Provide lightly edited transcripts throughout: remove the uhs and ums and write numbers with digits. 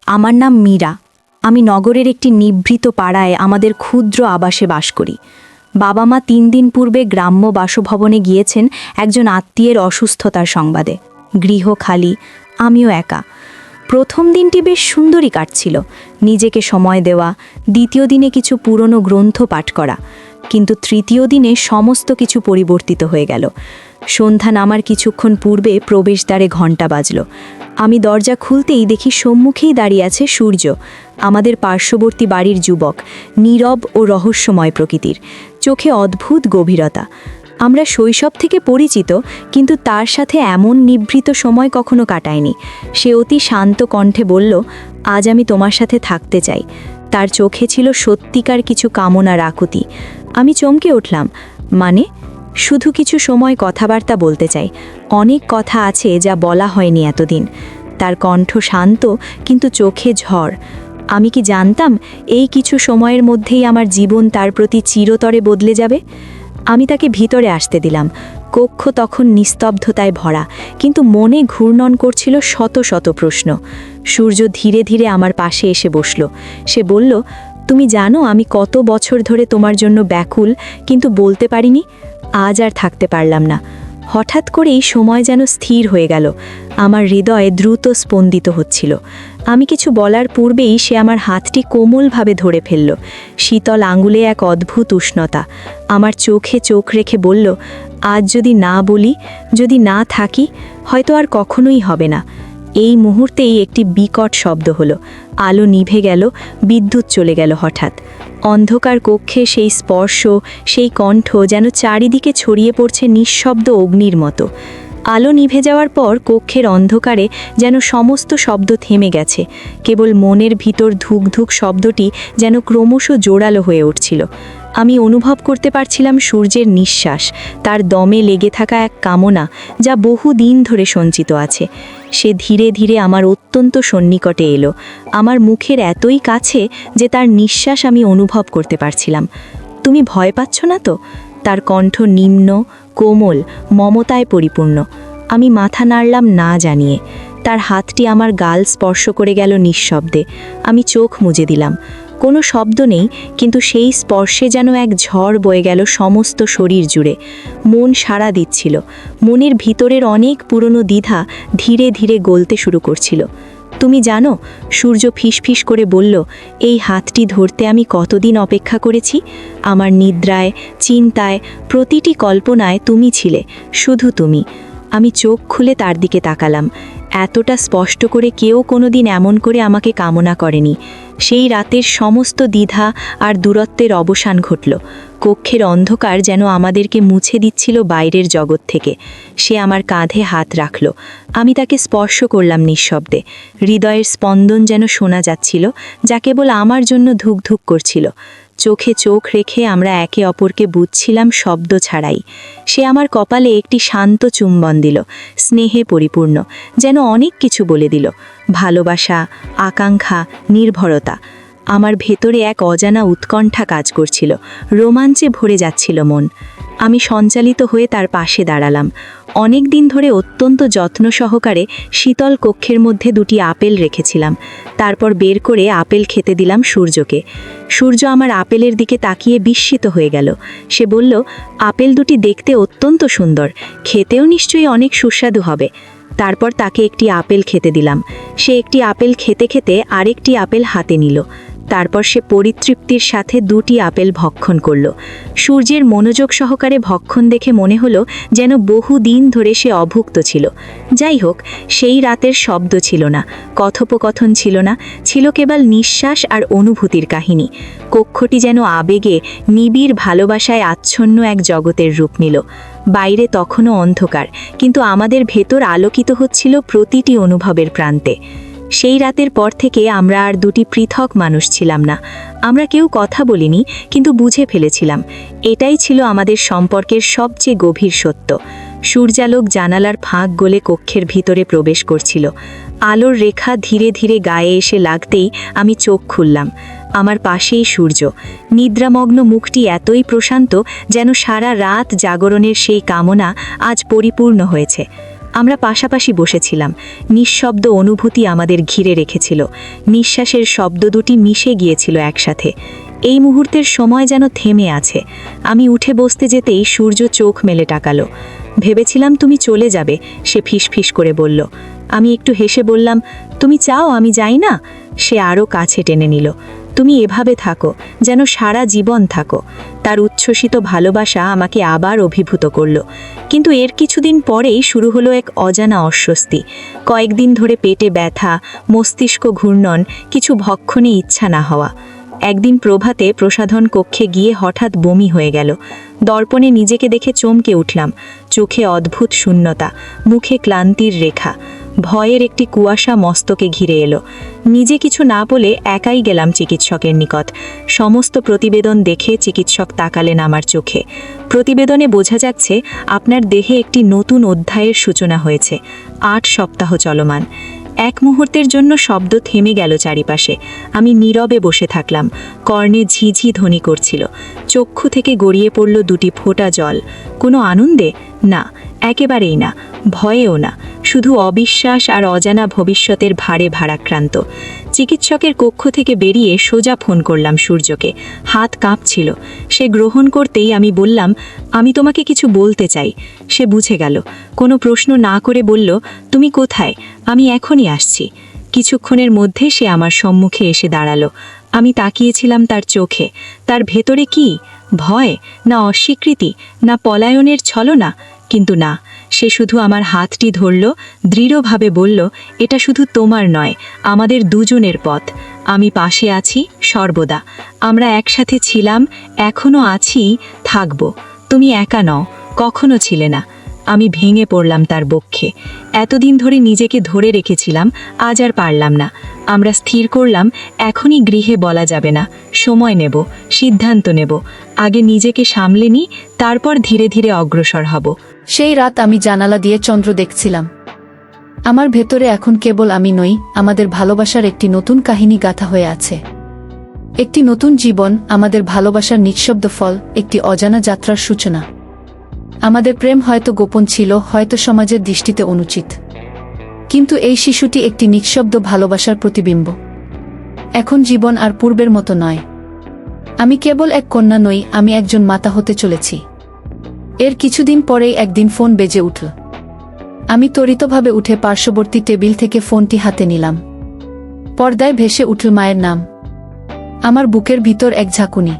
আমার নাম মীরা। আমি নগরের একটি নিভৃত পাড়ায় আমাদের ক্ষুদ্র আবাসে বাস করি। বাবা মা ৩ দিন পূর্বে গ্রাম্য বাসভবনে গিয়েছেন একজন আত্মীয়ের অসুস্থতার সংবাদে। গৃহ খালি, আমিও একা। প্রথম দিনটি বেশ সুন্দরই কাটছিল, নিজেকে সময় দেওয়া, দ্বিতীয় দিনে কিছু পুরনো গ্রন্থ পাঠ করা। কিন্তু তৃতীয় দিনে সমস্ত কিছু পরিবর্তিত হয়ে গেল। সন্ধ্যা নামার কিছুক্ষণ পূর্বে প্রবেশদ্বারে ঘণ্টা বাজল। আমি দরজা খুলতেই দেখি সম্মুখেই দাঁড়িয়ে আছে সূর্য, আমাদের পার্শ্ববর্তী বাড়ির যুবক, নীরব ও রহস্যময় প্রকৃতির, চোখে অদ্ভুত গভীরতা। আমরা শৈশব থেকে পরিচিত, কিন্তু তার সাথে এমন নিভৃত সময় কখনো কাটায়নি। সে অতি শান্ত কণ্ঠে বলল, আজ আমি তোমার সাথে থাকতে চাই। তার চোখে ছিল সত্যিকার কিছু কামনার আকুতি। আমি চমকে উঠলাম, মানে? শুধু কিছু সময় কথাবার্তা বলতে চাই। অনেক কথা আছে যা বলা হয়নি এতদিন। তার কণ্ঠ শান্ত, কিন্তু চোখে ঝড়। আমি কি জানতাম এই কিছু সময়ের মধ্যেই আমার জীবন তার প্রতি চিরতরে বদলে যাবে? আমি তাকে ভিতরে আসতে দিলাম। কক্ষ তখন নিস্তব্ধতায় ভরা, কিন্তু মনে ঘূর্ণন করছিল শত শত প্রশ্ন। সূর্য ধীরে ধীরে আমার পাশে এসে বসল। সে বলল, তুমি জানো আমি কত বছর ধরে তোমার জন্য ব্যাকুল, কিন্তু বলতে পারিনি। আজ আর থাকতে পারলাম না। হঠাৎ করেই সময় যেন স্থির হয়ে গেল। আমার হৃদয়ে দ্রুত স্পন্দিত হচ্ছিল। আমি কিছু বলার পূর্বেই সে আমার হাতটি কোমলভাবে ধরে ফেলল। শীতল আঙুলে এক অদ্ভুত উষ্ণতা। আমার চোখে চোখ রেখে বলল, আজ যদি না বলি, যদি না থাকি, হয়তো আর কখনোই হবে না। এই মুহূর্তেই একটি বিকট শব্দ হলো। আলো নিভে গেল, বিদ্যুৎ চলে গেল হঠাৎ। অন্ধকার কক্ষে সেই স্পর্শ, সেই কণ্ঠ যেন চারিদিকে ছড়িয়ে পড়ছে নিঃশব্দ অগ্নির মতো। আলো নিভে যাওয়ার পর কক্ষের অন্ধকারে যেন সমস্ত শব্দ থেমে গেছে। কেবল মনের ভিতর ধুক ধুক শব্দটি যেন ক্রমশ জোরালো হয়ে উঠছিল। আমি অনুভব করতে পারছিলাম সূর্যের নিঃশ্বাস, তার দমে লেগে থাকা এক কামনা যা বহু দিন ধরে সঞ্চিত আছে। সে ধীরে ধীরে আমার অত্যন্ত সন্নিকটে এলো, আমার মুখের এতই কাছে যে তার নিঃশ্বাস আমি অনুভব করতে পারছিলাম। তুমি ভয় পাচ্ছ না তো? তার কণ্ঠ নিম্ন, কোমল, মমতায় পরিপূর্ণ। আমি মাথা নাড়লাম না জানিয়ে। তার হাতটি আমার গাল স্পর্শ করে গেল নিঃশব্দে। আমি চোখ মুজে দিলাম। কোনো শব্দ নেই, কিন্তু সেই স্পর্শে যেন এক ঝড় বয়ে গেল সমস্ত শরীর জুড়ে। মন সাড়া দিচ্ছিল। মনের ভিতরের অনেক পুরনো দ্বিধা ধীরে ধীরে গলতে শুরু করছিল। তুমি জানো, সূর্য ফিসফিস করে বলল, এই হাতটি ধরতে আমি কতদিন অপেক্ষা করেছি। আমার নিদ্রায়, চিন্তায়, প্রতিটি কল্পনায় তুমি ছিলে, শুধু তুমি। আমি চোখ খুলে তার দিকে তাকালাম। এতটা স্পষ্ট করে কেউ কোনোদিন এমন করে আমাকে কামনা করেনি। সেই রাতের সমস্ত দ্বিধা আর দূরত্বের অবসান ঘটল। কক্ষের অন্ধকার যেন আমাদেরকে মুছে দিচ্ছিল বাইরের জগৎ থেকে। সে আমার কাঁধে হাত রাখল। আমি তাকে স্পর্শ করলাম নিঃশব্দে। হৃদয়ের স্পন্দন যেন শোনা যাচ্ছিল, যা কেবল আমার জন্য ধুকধুক করছিল। চোখে চোখ রেখে আমরা একে অপরকে বুঝছিলাম শব্দ ছাড়াই। সে আমার কপালে একটি শান্ত চুম্বন দিল, স্নেহে পরিপূর্ণ, যেন অনেক কিছু বলে দিল। ভালোবাসা, আকাঙ্ক্ষা, নির্ভরতা। আমার ভেতরে এক অজানা উৎকণ্ঠা কাজ করছিল, রোমাঞ্চে ভরে যাচ্ছিল মন। আমি সঞ্চালিত হয়ে তার পাশে দাঁড়ালাম। অনেক দিন ধরে অত্যন্ত যত্ন সহকারে শীতল কক্ষের মধ্যে 2টি আপেল রেখেছিলাম। তারপর বের করে আপেল খেতে দিলাম সূর্যকে। সূর্য আমার আপেলের দিকে তাকিয়ে বিস্মিত হয়ে গেল। সে বলল, আপেল 2টি দেখতে অত্যন্ত সুন্দর, খেতেও নিশ্চয়ই অনেক সুস্বাদু হবে। তারপর তাকে একটি আপেল খেতে দিলাম। সে একটি আপেল খেতে খেতে আরেকটি আপেল হাতে নিল। তারপর সে পরিতৃপ্তির সাথে 2টি আপেল ভক্ষণ করল। সূর্যের মনোযোগ সহকারে ভক্ষণ দেখে মনে হলো যেন বহু দিন ধরে সে অভুক্ত ছিল। যাই হোক, সেই রাতের শব্দ ছিল না, কথোপকথন ছিল না, ছিল কেবল নিঃশ্বাস আর অনুভূতির কাহিনী। কক্ষটি যেন আবেগে, নিবিড় ভালোবাসায় আচ্ছন্ন এক জগতের রূপ নিল। বাইরে তখনও অন্ধকার, কিন্তু আমাদের ভেতর আলোকিত হচ্ছিল প্রতিটি অনুভবের প্রান্তে। সেই রাতের পর থেকে আমরা আর 2টি পৃথক মানুষ ছিলাম না। আমরা কেউ কথা বলিনি, কিন্তু বুঝে ফেলেছিলাম এটাই ছিল আমাদের সম্পর্কের সবচেয়ে গভীর সত্য। সূর্যালোক জানালার ফাঁক গলে কক্ষের ভিতরে প্রবেশ করছিল। আলোর রেখা ধীরে ধীরে গায়ে এসে লাগতেই আমি চোখ খুললাম। আমার পাশেই সূর্য, নিদ্রামগ্ন মুখটি এতই প্রশান্ত যেন সারা রাত জাগরণের সেই কামনা আজ পরিপূর্ণ হয়েছে। আমরা পাশাপাশি বসেছিলাম, নিঃশব্দ অনুভূতি আমাদের ঘিরে রেখেছিল, নিঃশ্বাসের শব্দ দুটি মিশে গিয়েছিল একসাথে। এই মুহূর্তের সময় যেন থেমে আছে। আমি উঠে বসতে যেতেই সূর্য চোখ মেলে তাকালো। ভেবেছিলাম তুমি চলে যাবে, সে ফিসফিস করে বলল। আমি একটু হেসে বললাম, তুমি চাও আমি যাই না? সে আরও কাছে টেনে নিল। তুমি এভাবে থাকো, যেন সারা জীবন থাকো। তার উচ্ছ্বসিত ভালোবাসা আমাকে আবার অভিভূত করল। কিন্তু এর কিছুদিন পরেই শুরু হলো এক অজানা অস্বস্তি। কয়েকদিন ধরে পেটে ব্যথা, মস্তিষ্ক ঘূর্ণন, কিছু ভক্ষণে ইচ্ছা না হওয়া। একদিন প্রভাতে প্রসাধন কক্ষে গিয়ে হঠাৎ বমি হয়ে গেল। দর্পণে নিজেকে দেখে চমকে উঠলাম। চোখে অদ্ভুত শূন্যতা, মুখে ক্লান্তির রেখা, ভয়ের একটি কুয়াশা মস্তকে ঘিরে এলো। নিজে কিছু না বলে একাই গেলাম চিকিৎসকের নিকট। সমস্ত প্রতিবেদন দেখে চিকিৎসক তাকালেন আমার চোখে। প্রতিবেদনে বোঝা যাচ্ছে আপনার দেহে একটি নতুন অধ্যায়ের সূচনা হয়েছে। 8 সপ্তাহ চলমান। এক মুহূর্তের জন্য শব্দ থেমে গেল চারিপাশে। আমি নীরবে বসে থাকলাম। কর্ণে ঝিঝি ধ্বনি করছিল। চক্ষু থেকে গড়িয়ে পড়ল দুটি ফোঁটা জল। কোনো আনন্দে? না, একেবারেই না। ভয়েও না, শুধু অবিশ্বাস আর অজানা ভবিষ্যতের ভারে ভারাক্রান্ত। চিকিৎসকের কক্ষ থেকে বেরিয়ে সোজা ফোন করলাম সূর্যকে। হাত কাঁপছিল। সে গ্রহণ করতেই আমি বললাম, আমি তোমাকে কিছু বলতে চাই। সে বুঝে গেল। কোনো প্রশ্ন না করে বলল, তুমি কোথায়? আমি এখনই আসছি। কিছুক্ষণের মধ্যে সে আমার সম্মুখে এসে দাঁড়ালো। আমি তাকিয়েছিলাম তার চোখে। তার ভেতরে কি? ভয়, না অস্বীকৃতি, না পলায়নের ছলনা? কিন্তু না, সে শুধু আমার হাতটি ধরল, দৃঢ়ভাবে বলল, এটা শুধু তোমার নয়, আমাদের দুজনের পথ। আমি পাশে আছি সর্বদা। আমরা একসাথে ছিলাম, এখনো আছি, থাকব। তুমি একা নও, কখনো ছিলে না। আমি ভেঙে পড়লাম তার বক্ষে। এতদিন ধরে নিজেকে ধরে রেখেছিলাম, আজ আর পারলাম না। আমরা স্থির করলাম, এখনই গৃহে বলা যাবে না, সময় নেব, সিদ্ধান্ত নেব। আগে নিজেকে সামলে নিই, তারপর ধীরে ধীরে অগ্রসর হব। সেই রাত আমি জানালা দিয়ে চন্দ্র দেখছিলাম। আমার ভেতরে এখন কেবল আমি নই, আমাদের ভালোবাসার একটি নতুন কাহিনী গাথা হয়ে আছে। একটি নতুন জীবন, আমাদের ভালোবাসার নিঃশব্দ ফল, একটি অজানা যাত্রার সূচনা। আমাদের প্রেম হয়তো গোপন ছিল, হয়তো সমাজের দৃষ্টিতে অনুচিত, কিন্তু এই শিশুটি একটি নিঃশব্দ ভালোবাসার প্রতিবিম্ব। এখন জীবন আর পূর্বের মতো নয়। আমি কেবল এক কন্যা নই, আমি একজন মাতা হতে চলেছি। এর কিছুদিন পরেই একদিন ফোন বেজে উঠল। আমি ত্বরিতভাবে উঠে পার্শ্ববর্তী টেবিল থেকে ফোনটি হাতে নিলাম। পর্দায় ভেসে উঠল মায়ের নাম। আমার বুকের ভিতর এক ঝাঁকুনি।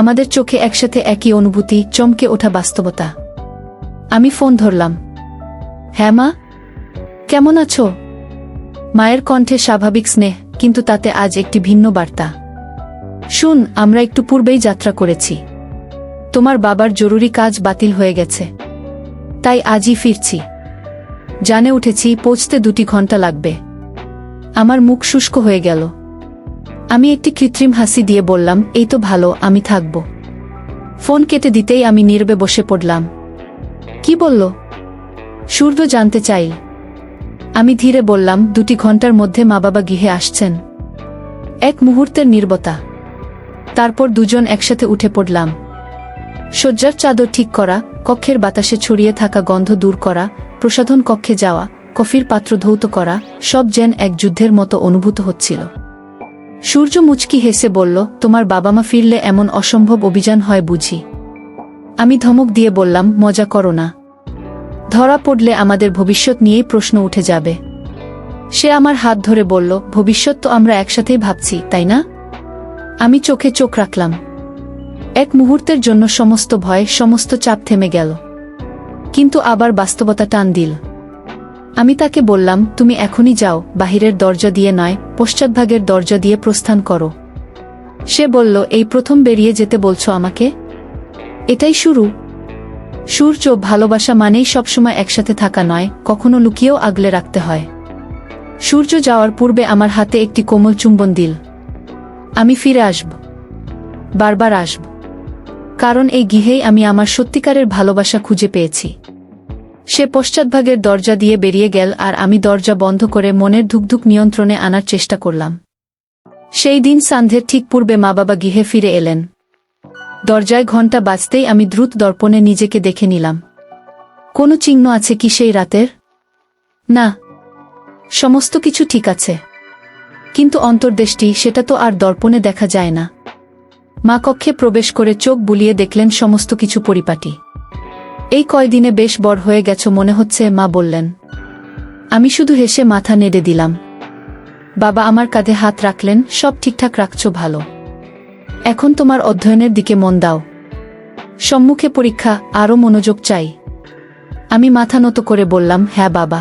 আমাদের চোখে একসাথে একই অনুভূতি, চমকে ওঠা বাস্তবতা। আমি ফোন ধরলাম। হ্যাঁ মা, কেমন আছো? মায়ের কণ্ঠে স্বাভাবিক স্নেহ, কিন্তু তাতে আজ একটি ভিন্ন বার্তা। শুন, আমরা একটু পূর্বেই যাত্রা করেছি। তোমার বাবার জরুরি কাজ বাতিল হয়ে গেছে, তাই আজই ফিরছি। জানে উঠেছি, পৌঁছতে 2 ঘন্টা লাগবে। আমার মুখ শুষ্ক হয়ে গেল। আমি একটি কৃত্রিম হাসি দিয়ে বললাম, এই তো ভালো, আমি থাকব। ফোন কেটে দিতেই আমি নীরবে বসে পড়লাম। কি বলল? সূর্য জানতে চাইল। আমি ধীরে বললাম, 2 ঘন্টার মধ্যে মা বাবা গৃহে আসছেন। এক মুহূর্তের নীরবতা। তারপর দুজন একসাথে উঠে পড়লাম। শয্যার চাদর ঠিক করা, কক্ষের বাতাসে ছড়িয়ে থাকা গন্ধ দূর করা, প্রসাধন কক্ষে যাওয়া, কফির পাত্র ধৌত করা, সব যেন এক যুদ্ধের মতো অনুভূত হচ্ছিল। সূর্য মুচকি হেসে বলল, তোমার বাবা মা ফিরলে এমন অসম্ভব অভিযান হয় বুঝি? আমি ধমক দিয়ে বললাম, মজা করো না। ধরা পড়লে আমাদের ভবিষ্যৎ নিয়েই প্রশ্ন উঠে যাবে। সে আমার হাত ধরে বলল, ভবিষ্যৎ তো আমরা একসাথেই ভাবছি, তাই না? আমি চোখে চোখ রাখলাম। এক মুহূর্তের জন্য সমস্ত ভয়, সমস্ত চাপ থেমে গেল। কিন্তু আবার বাস্তবতা টান দিল। আমি তাকে বললাম, তুমি এখনই যাও, বাহিরের দরজা দিয়ে নয়, পশ্চাৎভাগের দরজা দিয়ে প্রস্থান করো। সে বলল, এই প্রথম বেরিয়ে যেতে বলছো আমাকে? এটাই শুরু। সূর্য, ভালোবাসা মানেই সবসময় একসাথে থাকা নয়, কখনো লুকিয়েও আগলে রাখতে হয়। সূর্য যাওয়ার পূর্বে আমার হাতে একটি কোমল চুম্বন দিল। আমি ফিরে আসব, বারবার আসব, কারণ এই গৃহেই আমি আমার সত্যিকারের ভালোবাসা খুঁজে পেয়েছি। সে পশ্চাৎভাগের দরজা দিয়ে বেরিয়ে গেল, আর আমি দরজা বন্ধ করে মনের ধুকধুক নিয়ন্ত্রণে আনার চেষ্টা করলাম। সেই দিন সন্ধ্যের ঠিক পূর্বে মা বাবা গৃহে ফিরে এলেন। দরজায় ঘণ্টা বাজতেই আমি দ্রুত দর্পণে নিজেকে দেখে নিলাম। কোনো চিহ্ন আছে কি সেই রাতের? না, সমস্ত কিছু ঠিক আছে, কিন্তু অন্তর্দৃষ্টি সেটা তো আর দর্পণে দেখা যায় না। মা কক্ষে প্রবেশ করে চোখ বুলিয়ে দেখলেন সমস্ত কিছু পরিপাটি। এই কয়দিনে বেশ বড় হয়ে গেছো মনে হচ্ছে, মা বললেন। আমি শুধু হেসে মাথা নেড়ে দিলাম। বাবা আমার কাঁধে হাত রাখলেন। সব ঠিকঠাক রাখছো, ভালো। এখন তোমার অধ্যয়নের দিকে মন দাও। সম্মুখে পরীক্ষা, আরও মনোযোগ চাই। আমি মাথা নত করে বললাম, হ্যাঁ বাবা,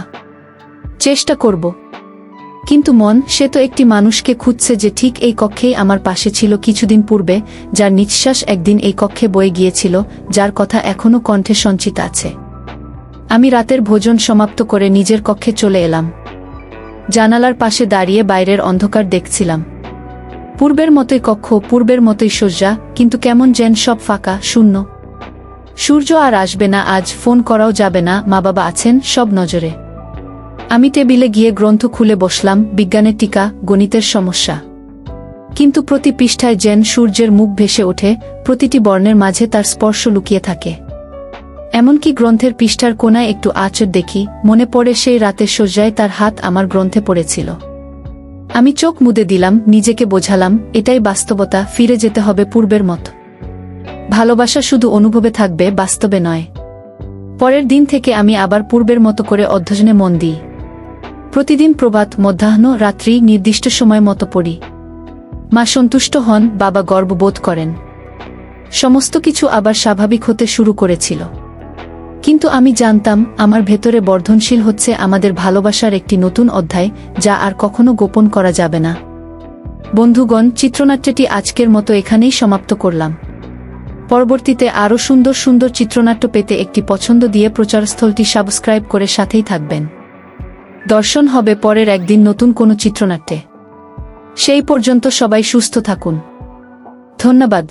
চেষ্টা করব। কিন্তু মন, সে তো একটি মানুষকে খুঁজছে যে ঠিক এই কক্ষেই আমার পাশে ছিল কিছুদিন পূর্বে, যার নিঃশ্বাস একদিন এই কক্ষে বয়ে গিয়েছিল, যার কথা এখনও কণ্ঠে সঞ্চিত আছে। আমি রাতের ভোজন সমাপ্ত করে নিজের কক্ষে চলে এলাম। জানালার পাশে দাঁড়িয়ে বাইরের অন্ধকার দেখছিলাম। পূর্বের মতোই কক্ষ, পূর্বের মতোই শয্যা, কিন্তু কেমন যেন সব ফাঁকা, শূন্য। সূর্য আর আসবে না আজ, ফোন করাও যাবে না, মা বাবা আছেন সব নজরে। আমি টেবিলে গিয়ে গ্রন্থ খুলে বসলাম, বিজ্ঞানের টিকা, গণিতের সমস্যা। কিন্তু প্রতি পৃষ্ঠায় যেন সূর্যের মুখ ভেসে ওঠে, প্রতিটি বর্ণের মাঝে তার স্পর্শ লুকিয়ে থাকে। এমনকি গ্রন্থের পৃষ্ঠার কোনায় একটু আঁচড় দেখি, মনে পড়ে সেই রাতের শয্যায় তার হাত আমার গ্রন্থে পড়েছিল। আমি চোখ মুদে দিলাম, নিজেকে বোঝালাম এটাই বাস্তবতা, ফিরে যেতে হবে পূর্বের মতো। ভালোবাসা শুধু অনুভবে থাকবে, বাস্তবে নয়। পরের দিন থেকে আমি আবার পূর্বের মতো করে অধ্যয়নে মন দিই। প্রতিদিন প্রভাত, মধ্যাহ্ন, রাত্রি নির্দিষ্ট সময় মতো পড়ি। মা সন্তুষ্ট হন, বাবা গর্ববোধ করেন। সমস্ত কিছু আবার স্বাভাবিক হতে শুরু করেছিল। কিন্তু আমি জানতাম আমার ভেতরে বর্ধনশীল হচ্ছে আমাদের ভালোবাসার একটি নতুন অধ্যায়, যা আর কখনো গোপন করা যাবে না। বন্ধুগণ, চিত্রনাট্যটি আজকের মতো এখানেই সমাপ্ত করলাম। পরবর্তীতে আরও সুন্দর সুন্দর চিত্রনাট্য পেতে একটি পছন্দ দিয়ে প্রচারস্থলটি সাবস্ক্রাইব করে সাথেই থাকবেন। দর্শন হবে পরের একদিন নতুন কোনো চিত্রনাট্যে। সেই পর্যন্ত সবাই সুস্থ থাকুন। ধন্যবাদ।